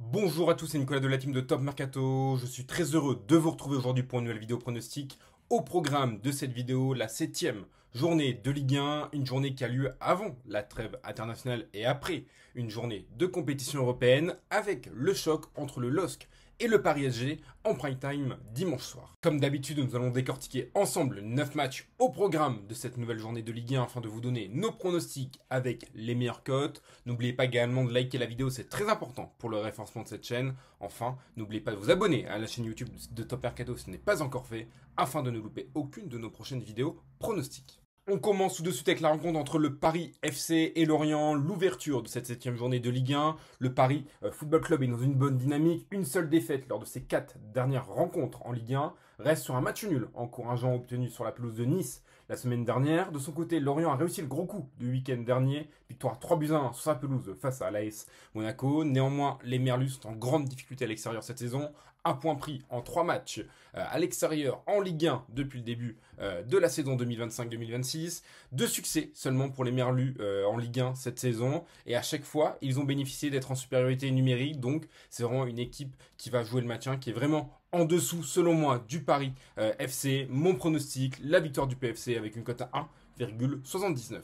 Bonjour à tous, c'est Nicolas de la team de Top Mercato. Je suis très heureux de vous retrouver aujourd'hui pour une nouvelle vidéo pronostic. Au programme de cette vidéo, la 7e journée de Ligue 1, une journée qui a lieu avant la trêve internationale et après une journée de compétition européenne avec le choc entre le LOSC et le Paris SG en prime time dimanche soir. Comme d'habitude, nous allons décortiquer ensemble 9 matchs au programme de cette nouvelle journée de Ligue 1 afin de vous donner nos pronostics avec les meilleures cotes. N'oubliez pas également de liker la vidéo, c'est très important pour le référencement de cette chaîne. Enfin, n'oubliez pas de vous abonner à la chaîne YouTube de Top Mercato si ce n'est pas encore fait afin de ne louper aucune de nos prochaines vidéos pronostiques. On commence tout de suite avec la rencontre entre le Paris FC et Lorient, l'ouverture de cette 7e journée de Ligue 1. Le Paris Football Club est dans une bonne dynamique, une seule défaite lors de ses 4 dernières rencontres en Ligue 1, reste sur un match nul encourageant obtenu sur la pelouse de Nice la semaine dernière. De son côté, Lorient a réussi le gros coup du week-end dernier, victoire 3-1 sur sa pelouse face à l'AS Monaco. Néanmoins, les Merlus sont en grande difficulté à l'extérieur cette saison. Un point pris en 3 matchs à l'extérieur en Ligue 1 depuis le début de la saison 2025-2026. 2 succès seulement pour les Merlus en Ligue 1 cette saison. Et à chaque fois, ils ont bénéficié d'être en supériorité numérique. Donc, c'est vraiment une équipe qui va jouer le maintien, qui est vraiment en dessous, selon moi, du Paris FC. Mon pronostic, la victoire du PFC avec une cote à 1,79.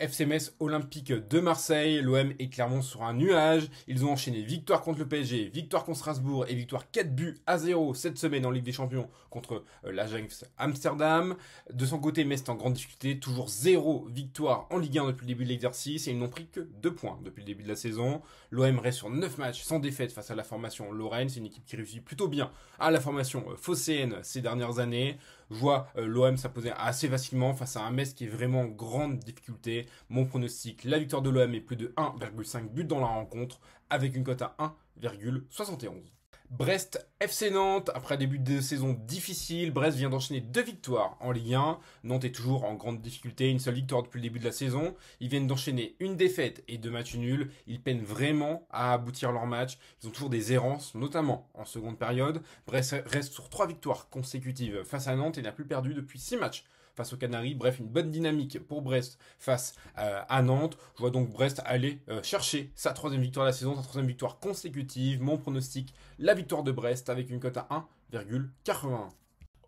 FC Metz Olympique de Marseille, l'OM est clairement sur un nuage. Ils ont enchaîné victoire contre le PSG, victoire contre Strasbourg et victoire 4-0 cette semaine en Ligue des Champions contre l'Ajax Amsterdam. De son côté, Metz est en grande difficulté, toujours 0 victoire en Ligue 1 depuis le début de l'exercice et ils n'ont pris que 2 points depuis le début de la saison. L'OM reste sur 9 matchs sans défaite face à la formation Lorraine. C'est une équipe qui réussit plutôt bien à la formation phocéenne ces dernières années. Je vois l'OM s'imposer assez facilement face à un Metz qui est vraiment en grande difficulté. Mon pronostic, la victoire de l'OM est plus de 1,5 buts dans la rencontre avec une cote à 1,71. Brest FC Nantes, après un début de saison difficile, Brest vient d'enchaîner 2 victoires en Ligue 1. Nantes est toujours en grande difficulté, une seule victoire depuis le début de la saison. Ils viennent d'enchaîner une défaite et 2 matchs nuls. Ils peinent vraiment à aboutir leur match. Ils ont toujours des errances, notamment en seconde période. Brest reste sur 3 victoires consécutives face à Nantes et n'a plus perdu depuis 6 matchs face aux Canaries. Bref, une bonne dynamique pour Brest face à Nantes. Je vois donc Brest aller chercher sa 3e victoire de la saison, sa 3e victoire consécutive. Mon pronostic, la victoire de Brest avec une cote à 1,81.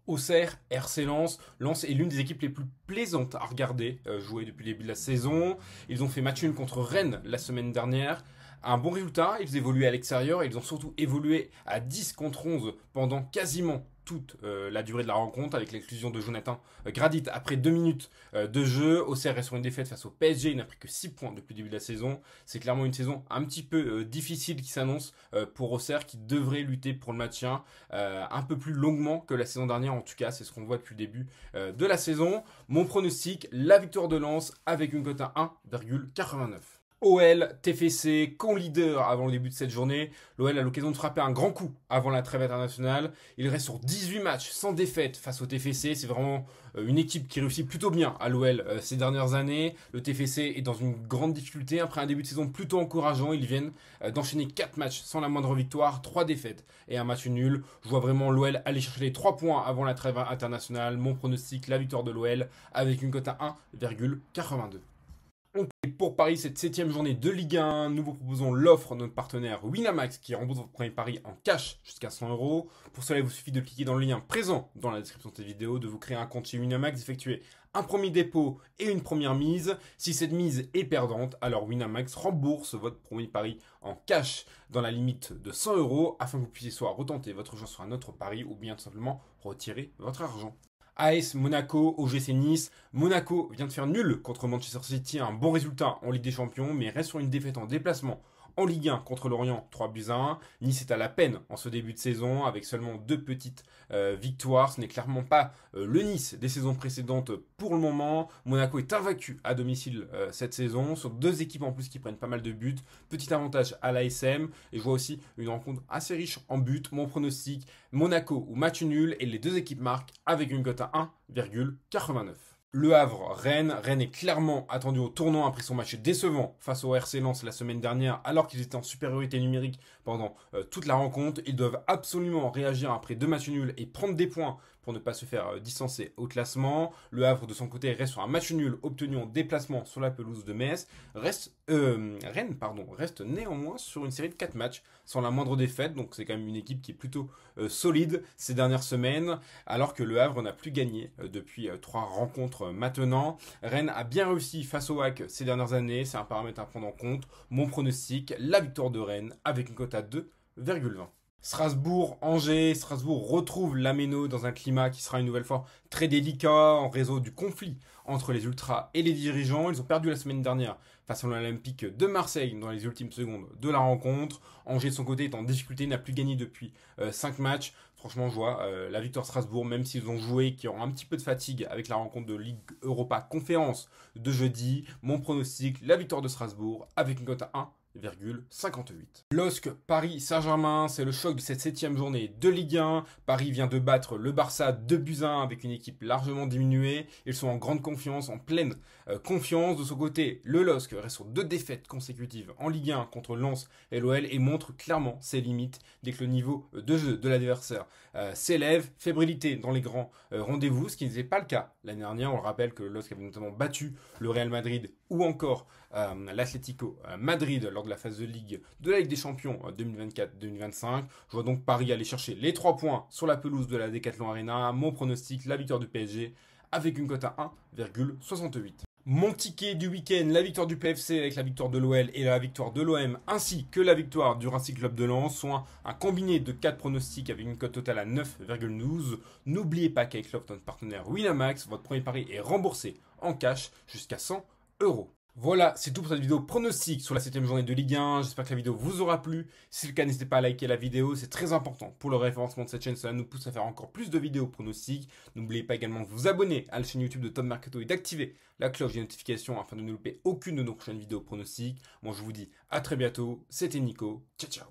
Auxerre, RC Lens. Lens est l'une des équipes les plus plaisantes à regarder jouer depuis le début de la saison. Ils ont fait match nul contre Rennes la semaine dernière. Un bon résultat, ils évoluaient à l'extérieur et ils ont surtout évolué à 10 contre 11 pendant quasiment toute la durée de la rencontre avec l'exclusion de Jonathan Gradit après 2 minutes de jeu. Auxerre est sur une défaite face au PSG, il n'a pris que 6 points depuis le début de la saison. C'est clairement une saison un petit peu difficile qui s'annonce pour Auxerre qui devrait lutter pour le maintien un peu plus longuement que la saison dernière. En tout cas, c'est ce qu'on voit depuis le début de la saison. Mon pronostic, la victoire de Lens avec une cote à 1,89. OL, TFC, co-leader avant le début de cette journée. L'OL a l'occasion de frapper un grand coup avant la trêve internationale. Il reste sur 18 matchs sans défaite face au TFC. C'est vraiment une équipe qui réussit plutôt bien à l'OL ces dernières années. Le TFC est dans une grande difficulté. Après un début de saison plutôt encourageant, ils viennent d'enchaîner 4 matchs sans la moindre victoire, 3 défaites et un match nul. Je vois vraiment l'OL aller chercher les 3 points avant la trêve internationale. Mon pronostic, la victoire de l'OL avec une cote à 1,82. Et pour Paris, cette 7e journée de Ligue 1, nous vous proposons l'offre de notre partenaire Winamax qui rembourse votre premier pari en cash jusqu'à 100 euros. Pour cela, il vous suffit de cliquer dans le lien présent dans la description de cette vidéo, de vous créer un compte chez Winamax, d'effectuer un premier dépôt et une première mise. Si cette mise est perdante, alors Winamax rembourse votre premier pari en cash dans la limite de 100 euros afin que vous puissiez soit retenter votre chance sur un autre pari ou bien tout simplement retirer votre argent. AS Monaco, OGC Nice. Monaco vient de faire nul contre Manchester City, un bon résultat en Ligue des Champions, mais reste sur une défaite en déplacement en Ligue 1 contre Lorient, 3-1. Nice est à la peine en ce début de saison avec seulement 2 petites victoires. Ce n'est clairement pas le Nice des saisons précédentes pour le moment. Monaco est invaincu à domicile cette saison sur 2 équipes en plus qui prennent pas mal de buts. Petit avantage à l'ASM et je vois aussi une rencontre assez riche en buts. Mon pronostic, Monaco ou match nul et les 2 équipes marquent avec une cote à 1,89. Le Havre, Rennes. Rennes est clairement attendu au tournant après son match décevant face au RC Lens la semaine dernière alors qu'ils étaient en supériorité numérique pendant toute la rencontre. Ils doivent absolument réagir après 2 matchs nuls et prendre des points pour ne pas se faire distancer au classement. Le Havre, de son côté, reste sur un match nul obtenu en déplacement sur la pelouse de Metz. Rennes reste néanmoins sur une série de 4 matchs sans la moindre défaite, donc c'est quand même une équipe qui est plutôt solide ces dernières semaines, alors que le Havre n'a plus gagné depuis 3 rencontres maintenant. Rennes a bien réussi face au WAC ces dernières années, c'est un paramètre à prendre en compte. Mon pronostic, la victoire de Rennes avec une cote à 2,20. Strasbourg retrouve l'Améno dans un climat qui sera une nouvelle fois très délicat en raison du conflit entre les ultras et les dirigeants. Ils ont perdu la semaine dernière face à l'Olympique de Marseille dans les ultimes secondes de la rencontre. Angers de son côté est en difficulté, n'a plus gagné depuis 5 matchs. Franchement, je vois la victoire de Strasbourg, même s'ils ont joué, qui auront un petit peu de fatigue avec la rencontre de Ligue Europa Conférence de jeudi. Mon pronostic, la victoire de Strasbourg avec une cote à 1,58. LOSC Paris Saint-Germain, c'est le choc de cette 7e journée de Ligue 1. Paris vient de battre le Barça 2-1 avec une équipe largement diminuée. Ils sont en grande confiance, en pleine confiance. De son côté, le LOSC reste sur 2 défaites consécutives en Ligue 1 contre Lens et l'OL et montre clairement ses limites dès que le niveau de jeu de l'adversaire s'élève. Fébrilité dans les grands rendez-vous, ce qui n'était pas le cas l'année dernière. On le rappelle que le LOSC avait notamment battu le Real Madrid ou encore l'Atlético Madrid lors de la phase de Ligue de la Ligue des Champions 2024-2025. Je vois donc Paris aller chercher les 3 points sur la pelouse de la Decathlon Arena. Mon pronostic, la victoire du PSG avec une cote à 1,68. Mon ticket du week-end, la victoire du PFC avec la victoire de l'OL et la victoire de l'OM, ainsi que la victoire du Racing Club de Lens, soit un combiné de 4 pronostics avec une cote totale à 9,12. N'oubliez pas qu'avec l'offre de notre partenaire Winamax, votre premier pari est remboursé en cash jusqu'à 100 €. Voilà, c'est tout pour cette vidéo pronostic sur la 7e journée de Ligue 1. J'espère que la vidéo vous aura plu. Si c'est le cas, n'hésitez pas à liker la vidéo. C'est très important pour le référencement de cette chaîne. Cela nous pousse à faire encore plus de vidéos pronostics. N'oubliez pas également de vous abonner à la chaîne YouTube de Top Mercato et d'activer la cloche des notifications afin de ne louper aucune de nos prochaines vidéos pronostics. Moi, je vous dis à très bientôt. C'était Nico. Ciao, ciao.